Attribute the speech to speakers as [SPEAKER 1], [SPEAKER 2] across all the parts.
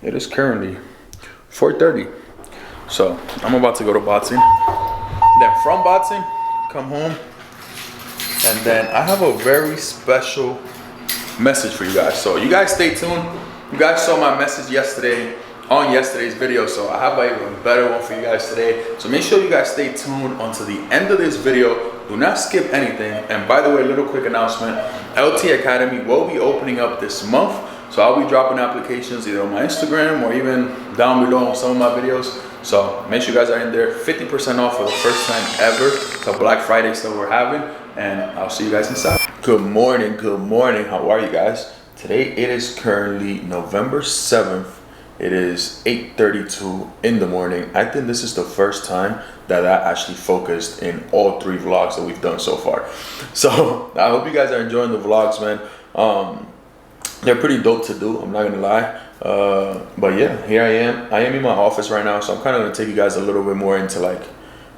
[SPEAKER 1] It is currently 4:30, so I'm about to go to boxing. Then from boxing, come home, and then I have a very special message for you guys. So you guys stay tuned. You guys saw my message yesterday on yesterday's video, so I have an even better one for you guys today. So make sure you guys stay tuned until the end of this video. Do not skip anything. And by the way, a little quick announcement: LT Academy will be opening up this month. So I'll be dropping applications either on my Instagram or even down below on some of my videos. So make sure you guys are in there. 50% off for the first time ever. It's a Black Friday stuff we're having, and I'll see you guys inside. Good morning, good morning. How are you guys? Today it is currently November 7th. It is 8:32 in the morning. I think this is the first time that I actually focused in all 3 vlogs that we've done so far. So I hope you guys are enjoying the vlogs, man. They're pretty dope to do, I'm not gonna lie. But yeah, here I am. I am in my office right now, so I'm kind of gonna take you guys a little bit more into like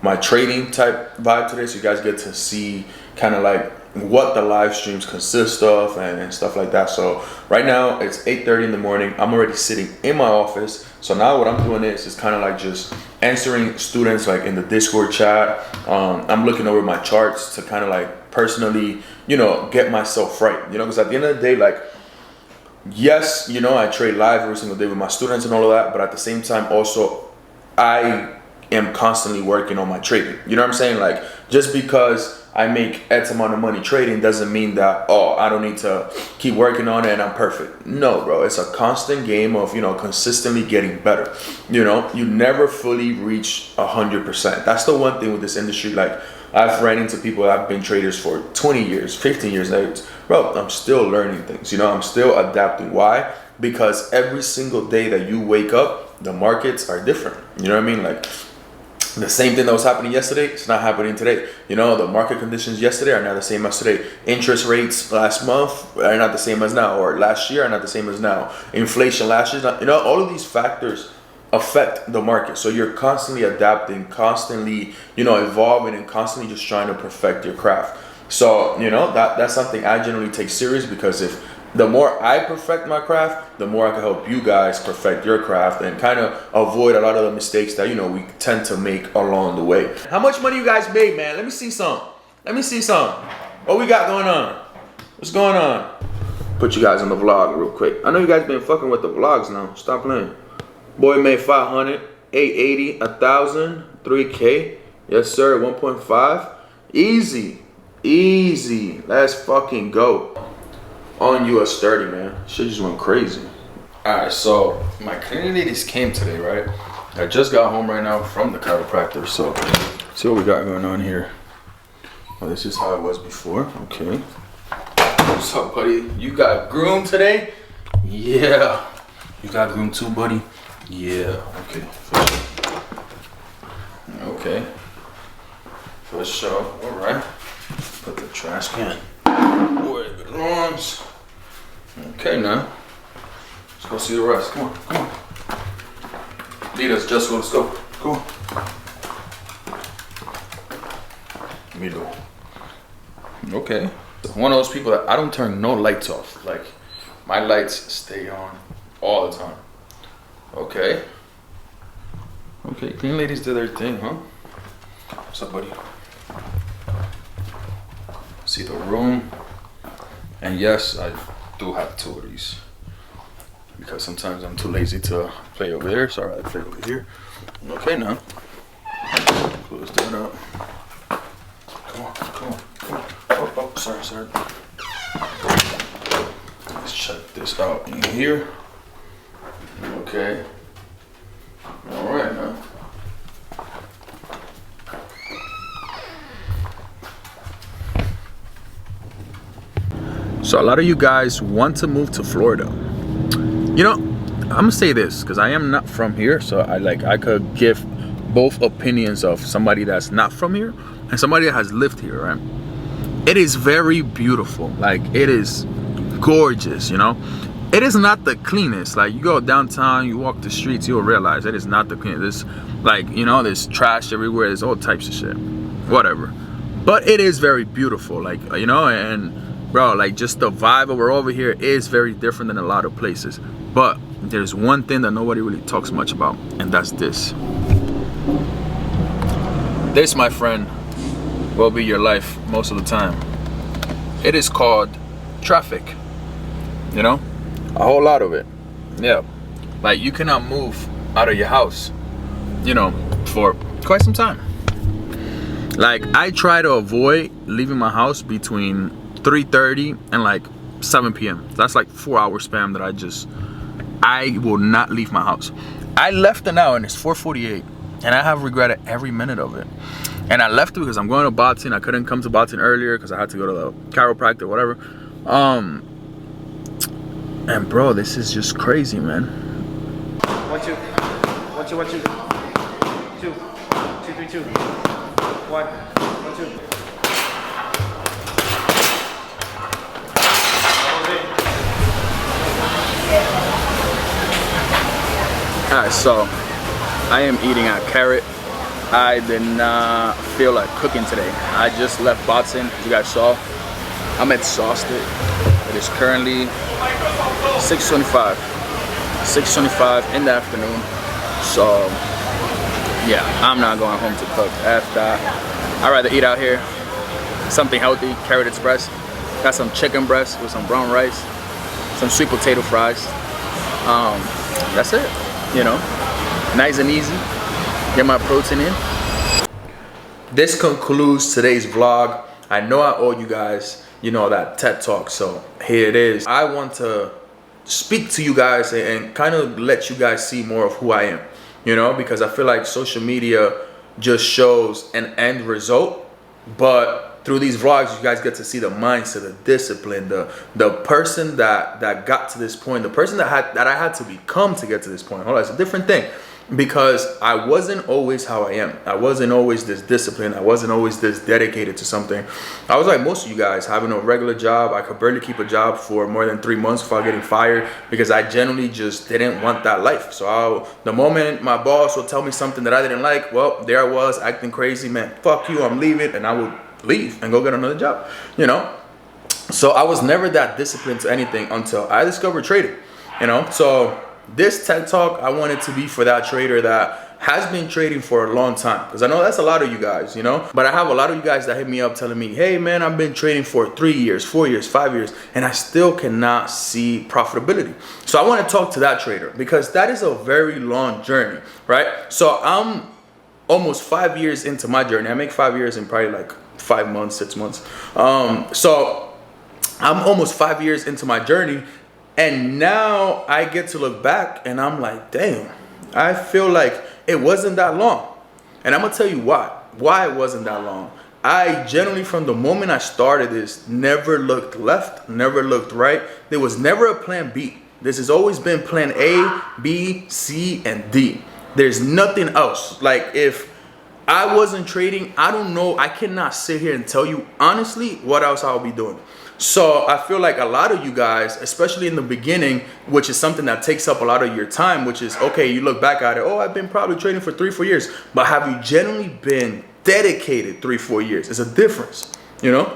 [SPEAKER 1] my trading type vibe today, so you guys get to see kind of like what the live streams consist of and stuff like that. So right now it's 8:30 in the morning. I'm already sitting in my office. So now what I'm doing is kind of like just answering students like in the Discord chat. I'm looking over my charts to kind of like personally, you know, get myself right, you know, because at the end of the day, like, yes, you know, I trade live every single day with my students and all of that, but at the same time also I am constantly working on my trading. You know what I'm saying? Like, just because I make X amount of money trading doesn't mean that, oh, I don't need to keep working on it and I'm perfect. No, bro, it's a constant game of, you know, consistently getting better. You know, you never fully reach 100%. That's the one thing with this industry. Like, I've ran into people that have been traders for 20 years, 15 years now. Bro, I'm still learning things, you know, I'm still adapting. Why? Because every single day that you wake up, the markets are different. You know what I mean? Like, the same thing that was happening yesterday, it's not happening today. You know, the market conditions yesterday are not the same as today. Interest rates last month are not the same as now, or last year are not the same as now. Inflation last year, you know, all of these factors affect the market. So you're constantly adapting, constantly, you know, evolving, and constantly just trying to perfect your craft. So, you know, that's something I generally take serious, because if the more I perfect my craft, the more I can help you guys perfect your craft and kind of avoid a lot of the mistakes that, you know, we tend to make along the way. How much money you guys made, man? Let me see some. Let me see some. What we got going on? What's going on? Put you guys on the vlog real quick. I know you guys been fucking with the vlogs now. Stop playing. Boy made 500, 880, 1,000, 3K. Yes, sir, 1.5. Easy. Easy. Let's fucking go. On US 30, man. Shit just went crazy. Alright, so my cleaning ladies came today, right? I just got home right now from the chiropractor, so see what we got going on here. Oh, this is how it was before. Okay. What's up, buddy? You got groomed today? Yeah. You got groomed too, buddy? Yeah. Okay. For sure. Okay. For sure. Alright. Put the trash can where it belongs. Okay, now let's go see the rest. Come on, come on. Lead us, Jessica. Let's go. Go on. Middle. Okay. One of those people that I don't turn no lights off. Like, my lights stay on all the time. Okay. Okay, clean ladies did their thing, huh? What's up, buddy? See the room. And yes, I do have 2 of these, because sometimes I'm too lazy to play over there, so I play over here. Okay, now close that up. Come on, come on, come on. Oh, sorry. Let's check this out in here. Okay. All right, now. So a lot of you guys want to move to Florida. You know, I'm gonna say this because I am not from here, so I could give both opinions of somebody that's not from here and somebody that has lived here, right? It is very beautiful. Like, it is gorgeous, you know? It is not the cleanest. Like, you go downtown, you walk the streets, you'll realize it is not the cleanest. There's, like, you know, there's trash everywhere, there's all types of shit. Whatever. But it is very beautiful, like, you know, and bro, like, just the vibe over here is very different than a lot of places. But there's one thing that nobody really talks much about, and that's this. This, my friend, will be your life most of the time. It is called traffic. You know, a whole lot of it. Yeah, like you cannot move out of your house, you know, for quite some time. Like I try to avoid leaving my house between 3:30 and like 7 p.m. That's like 4-hour span that I will not leave my house. I left it now and it's 4:48 and I have regretted every minute of it. And I left it because I'm going to boxing. I couldn't come to boxing earlier because I had to go to the chiropractor, whatever. And bro, this is just crazy, man.
[SPEAKER 2] 1 2 1 2 1 2 2 2 3 2 1 1 2.
[SPEAKER 1] Alright, so I am eating at Carrot. I did not feel like cooking today. I just left boxing, as you guys saw. I'm exhausted. It is currently 6:25. 6:25 in the afternoon. So yeah, I'm not going home to cook. After that, I'd rather eat out here. Something healthy, Carrot Express. Got some chicken breast with some brown rice, some sweet potato fries. That's it, you know. Nice and easy. Get my protein in. This concludes today's vlog. I know I owe you guys, you know, that TED Talk, so here it is. I want to speak to you guys and kind of let you guys see more of who I am, you know, because I feel like social media just shows an end result, but through these vlogs you guys get to see the mindset, the discipline, the person that got to this point, the person that I had to become to get to this point. Hold on, it's a different thing. Because I wasn't always how I am. I wasn't always this disciplined. I wasn't always this dedicated to something. I was like most of you guys, having a regular job. I could barely keep a job for more than 3 months before getting fired because I generally just didn't want that life. So the moment my boss would tell me something that I didn't like, well, there I was acting crazy, man. Fuck you, I'm leaving, and I would leave and go get another job, you know? So I was never that disciplined to anything until I discovered trading, you know? So this TED Talk, I want it to be for that trader that has been trading for a long time. Because I know that's a lot of you guys, you know. But I have a lot of you guys that hit me up telling me, hey man, I've been trading for 3 years, 4 years, 5 years, and I still cannot see profitability. So I want to talk to that trader because that is a very long journey, right? So I'm almost 5 years into my journey. I make 5 years in probably like 5 months, 6 months. So I'm almost 5 years into my journey. And now I get to look back and I'm like, damn, I feel like it wasn't that long. And I'm gonna tell you why it wasn't that long. I generally, from the moment I started this, never looked left, never looked right. There was never a plan B. This has always been plan A, B, C, and D. There's nothing else. Like if I wasn't trading, I don't know, I cannot sit here and tell you honestly what else I'll be doing. So I feel like a lot of you guys, especially in the beginning, which is something that takes up a lot of your time, which is, okay, you look back at it, oh, I've been probably trading for 3-4 years, but have you generally been dedicated 3-4 years? It's a difference, you know?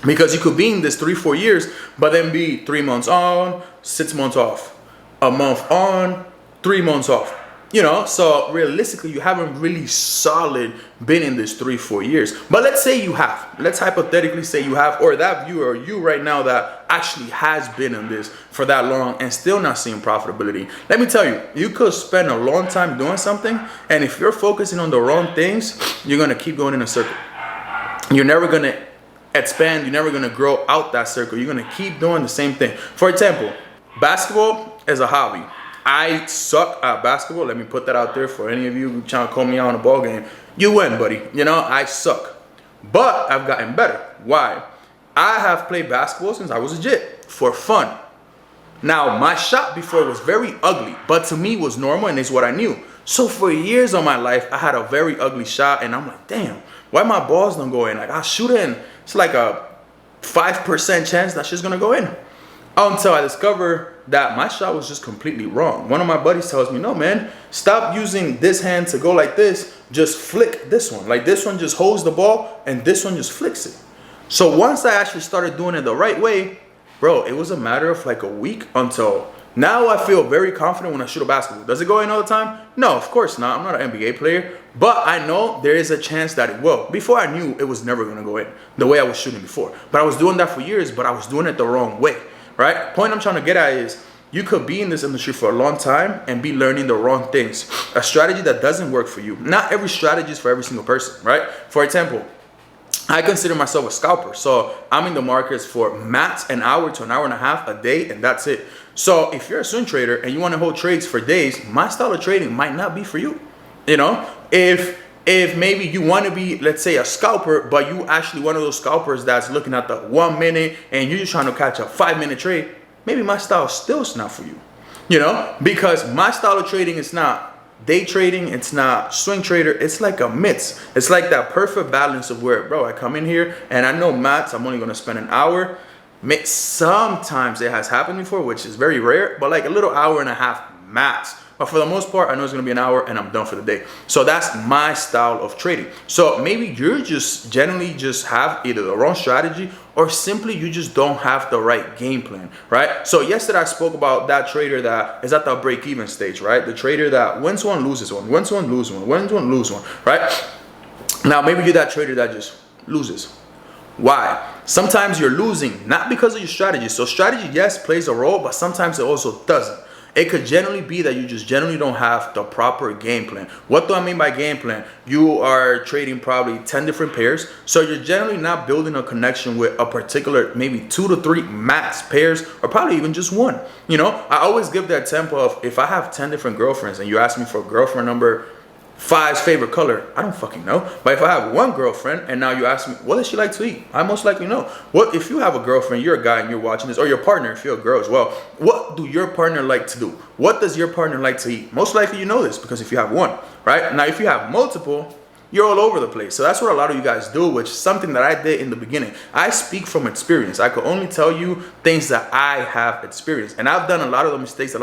[SPEAKER 1] Because you could be in this 3-4 years, but then be 3 months on, 6 months off, a month on, 3 months off. You know, so realistically, you haven't really solid been in this 3-4 years. But let's say you have. Let's hypothetically say you have, or that viewer, or you right now that actually has been in this for that long and still not seeing profitability. Let me tell you, you could spend a long time doing something, and if you're focusing on the wrong things, you're gonna keep going in a circle. You're never gonna expand. You're never gonna grow out that circle. You're gonna keep doing the same thing. For example, basketball is a hobby. I suck at basketball. Let me put that out there for any of you who trying to call me out on a ball game. You win, buddy. You know, I suck. But I've gotten better. Why? I have played basketball since I was legit for fun. Now, my shot before was very ugly, but to me was normal and it's what I knew. So for years of my life, I had a very ugly shot and I'm like, damn, why my balls don't go in? Like I shoot in. It's like a 5% chance that shit's gonna go in. Until I discover that my shot was just completely wrong. One of my buddies tells me, no man, stop using this hand to go like this, just flick this one. Like this one just holds the ball and this one just flicks it. So once I actually started doing it the right way, bro, it was a matter of like a week until Now I feel very confident when I shoot a basketball. Does it go in all the time? No, of course not. I'm not an NBA player, but I know there is a chance that it will. Before I knew it was never gonna go in the way I was shooting before. But I was doing that for years, but I was doing it the wrong way, right? Point I'm trying to get at is you could be in this industry for a long time and be learning the wrong things. A strategy that doesn't work for you. Not every strategy is for every single person, right? For example, I consider myself a scalper. So I'm in the markets for max an hour to an hour and a half a day, and that's it. So if you're a swing trader and you want to hold trades for days, my style of trading might not be for you. You know, if maybe you want to be, let's say, a scalper, but you actually one of those scalpers that's looking at the 1 minute and you're just trying to catch a 5-minute trade, maybe my style still is not for you. You know, because my style of trading is not day trading, it's not swing trader, it's like a mix. It's like that perfect balance of where, bro, I come in here and I know max, I'm only going to spend an hour. Sometimes it has happened before, which is very rare, but like a little hour and a half max. But for the most part, I know it's going to be an hour and I'm done for the day. So that's my style of trading. So maybe you're just generally just have either the wrong strategy or simply you just don't have the right game plan, right? So yesterday I spoke about that trader that is at the break-even stage, right? The trader that wins one, loses one, wins one, loses one, wins one, loses one, right? Now maybe you're that trader that just loses. Why? Sometimes you're losing not because of your strategy. So strategy, yes, plays a role, but sometimes it also doesn't. It could generally be that you just generally don't have the proper game plan. What do I mean by game plan? You are trading probably 10 different pairs. So you're generally not building a connection with a particular, maybe 2 to 3 max pairs, or probably even just one. You know, I always give that example of if I have 10 different girlfriends and you ask me for girlfriend number 5's favorite color, I don't fucking know. But if I have one girlfriend and now you ask me, what does she like to eat? I most likely know. What if you have a girlfriend, you're a guy and you're watching this, or your partner, if you're a girl as well, what do your partner like to do? What does your partner like to eat? Most likely you know this because if you have one, right? Now, if you have multiple, you're all over the place. So that's what a lot of you guys do, which is something that I did in the beginning. I speak from experience. I could only tell you things that I have experienced. And I've done a lot of the mistakes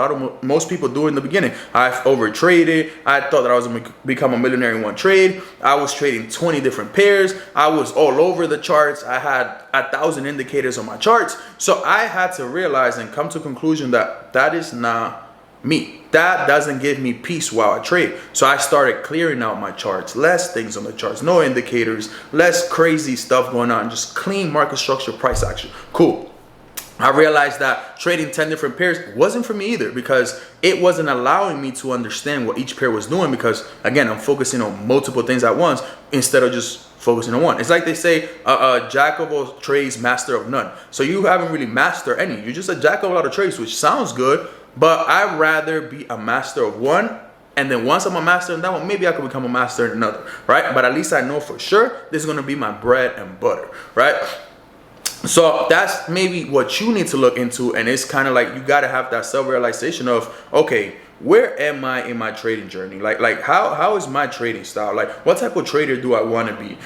[SPEAKER 1] most people do in the beginning. I've over traded. I thought that I was going to become a millionaire in one trade. I was trading 20 different pairs. I was all over the charts. I had 1,000 indicators on my charts. So I had to realize and come to a conclusion that that is not me. That doesn't give me peace while I trade. So I started clearing out my charts, less things on the charts, no indicators, less crazy stuff going on, just clean market structure, price action. Cool. I realized that trading 10 different pairs wasn't for me either because it wasn't allowing me to understand what each pair was doing because, again, I'm focusing on multiple things at once instead of just focusing on one. It's like they say, jack of all trades, master of none. So you haven't really mastered any. You're just a jack of a lot of trades, which sounds good, but I'd rather be a master of one, and then once I'm a master in that one, maybe I could become a master in another, right? But at least I know for sure this is going to be my bread and butter, right? So that's maybe what you need to look into, and it's kind of like you got to have that self-realization of, okay, where am I in my trading journey? Like how is my trading style? Like what type of trader do I want to be?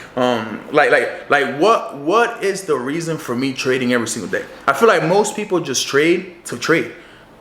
[SPEAKER 1] What is the reason for me trading every single day? I feel like most people just trade to trade.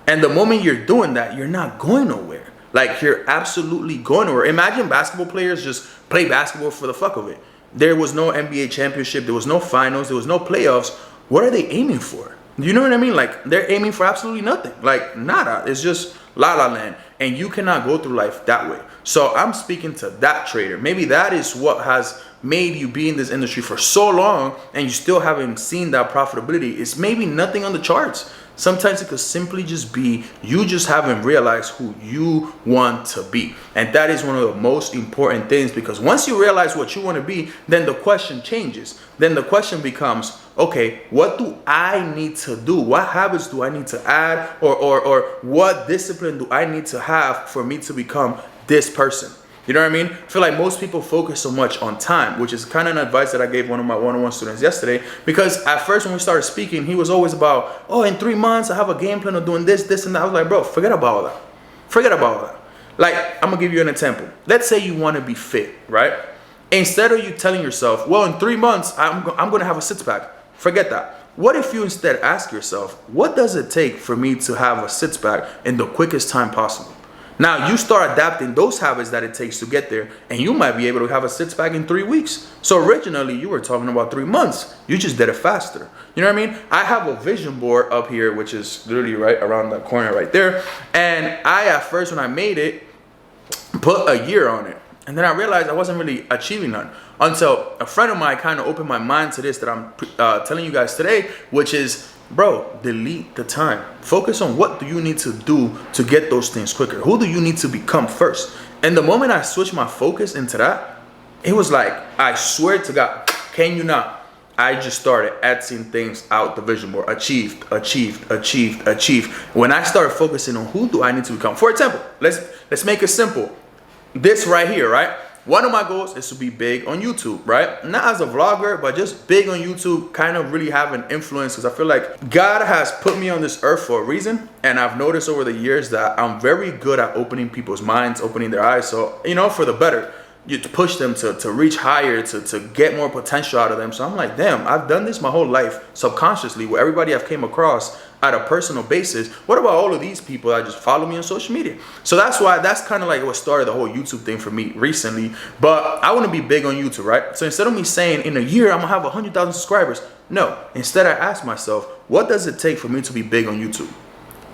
[SPEAKER 1] And the moment you're doing that, you're not going nowhere. Like you're absolutely going nowhere. Imagine basketball players just play basketball for the fuck of it. There was no NBA championship. There was no finals. There was no playoffs. What are they aiming for? You know what I mean? Like they're aiming for absolutely nothing. Like nada. It's just la la land. And you cannot go through life that way. So I'm speaking to that trader. Maybe that is what has made you be in this industry for so long and you still haven't seen that profitability. It's maybe nothing on the charts. Sometimes it could simply just be you just haven't realized who you want to be. And that is one of the most important things, because once you realize what you want to be, then the question changes. Then the question becomes, okay, what do I need to do? What habits do I need to add? Or what discipline do I need to have for me to become this person? You know what I mean? I feel like most people focus so much on time, which is kind of an advice that I gave one of my one-on-one students yesterday. Because at first when we started speaking, he was always about, oh, in 3 months, I have a game plan of doing this, this, and that. I was like, bro, forget about all that. Forget about all that. Like, I'm going to give you an example. Let's say you want to be fit, right? Instead of you telling yourself, well, in 3 months, I'm going to have a six-pack. Forget that. What if you instead ask yourself, what does it take for me to have a six-pack in the quickest time possible? Now you start adapting those habits that it takes to get there, and you might be able to have a six-pack in 3 weeks. So originally you were talking about 3 months. You just did it faster. You know what I mean? I have a vision board up here, which is literally right around the corner right there. And I, at first, when I made it, put a year on it. And then I realized I wasn't really achieving none until a friend of mine kind of opened my mind to this that I'm telling you guys today, which is, bro, delete the time. Focus on what do you need to do to get those things quicker. Who do you need to become first? And the moment I switched my focus into that, it was like, I swear to God, can you not? I just started Etsying things out the vision board. Achieved. When I started focusing on who do I need to become. For example, let's make it simple. This right here, right? One of my goals is to be big on YouTube, right? Not as a vlogger, but just big on YouTube, kind of really have an influence, because I feel like God has put me on this earth for a reason. And I've noticed over the years that I'm very good at opening people's minds, opening their eyes. So, you know, for the better. You to push them to reach higher, to get more potential out of them. So I'm like, damn, I've done this my whole life subconsciously with everybody I've came across at a personal basis. What about all of these people that just follow me on social media? So that's kind of like what started the whole YouTube thing for me recently. But I want to be big on YouTube, right? So instead of me saying in a year I'm gonna have 100,000 subscribers, no. Instead I ask myself, what does it take for me to be big on YouTube?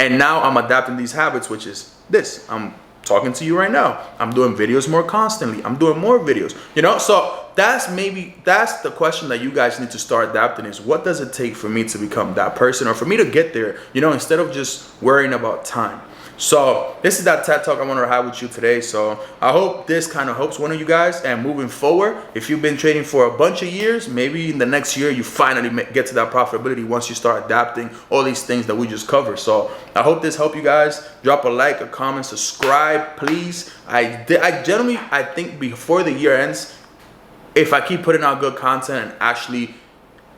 [SPEAKER 1] And now I'm adapting these habits, which is this. I'm talking to you right now. I'm doing videos more constantly. I'm doing more videos, you know? So that's the question that you guys need to start adapting is, what does it take for me to become that person, or for me to get there, you know, instead of just worrying about time. So this is that TED Talk I want to have with you today. So I hope this kind of helps one of you guys. And moving forward, if you've been trading for a bunch of years, maybe in the next year you finally get to that profitability once you start adapting all these things that we just covered. So I hope this helped you guys. Drop a like, a comment, subscribe, please. I think before the year ends, if I keep putting out good content and actually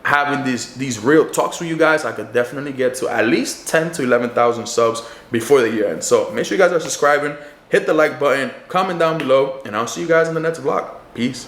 [SPEAKER 1] having these real talks with you guys, I could definitely get to at least 10 to 11,000 subs before the year ends. So make sure you guys are subscribing, hit the like button, comment down below, and I'll see you guys in the next vlog. Peace.